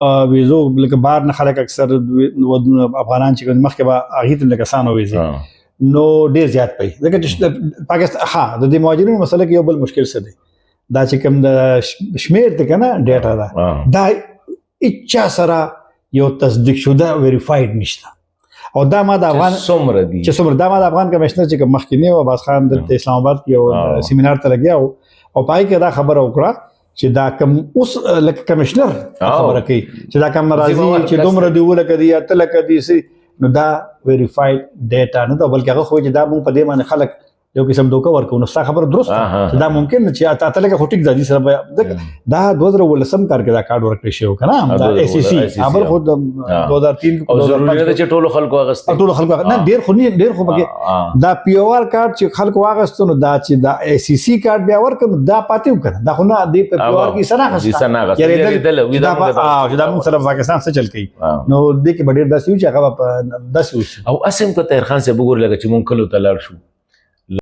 ویزو لکه بهر نه خلک اکثر ودونه افغانان چې مخکې به هغې ته لکه اسانه ویزې نو ډېر زیات پي ځکه چې پاکستان ها د دې مهاجرینو مسله کې یو بل مشکل څه دی دا چې کوم د شمېر دی که نه ډیټا ده دا هېچا سره یو تصدیق شده ویریفاید نشته او دا ما د افغان څومره دي چې څومره دا ما د افغان کمشنر چې کوم مخکینی و عباس خان د اسلام آباد کې یو سیمینار ته لګیا و او پای کې دا خبره وکړه چې دا کوم اوس لکه کمشنر خبره کوي چې دا کوم راځي چې دومره دی ولکه دی یا تلکه دی سي نو دا ویریفاید ډیټا نه ده بلکې هغه خو چې دا مونږ په دې باندې خلک یو قسم دوکه ورکو نو ستا خبره درست ده دا ممکن نه چې اته لکه خو ټیک ځي سره دا 2018 کار کې دا کارت ورکړی شو کنه دا ای سی سی امر خو 2003 او ضروري ده چې ټولو خلکو واغست ټولو خلکو نه ډیر خو پکې دا پی او آر کارت چې خلکو واغستو نو دا چې دا ای سی سی کارت بیا ورکړو دا پاتې وکړه دا خو نه دی په پی او آر کې سره خسته یاره دل دا موږ سره پاکستان څه چل کوي نو دې کې ډېر داسې چې هغه داسې او اسیم کو طاهر خان سے وګور لګه چې مونږ کلو تلار شو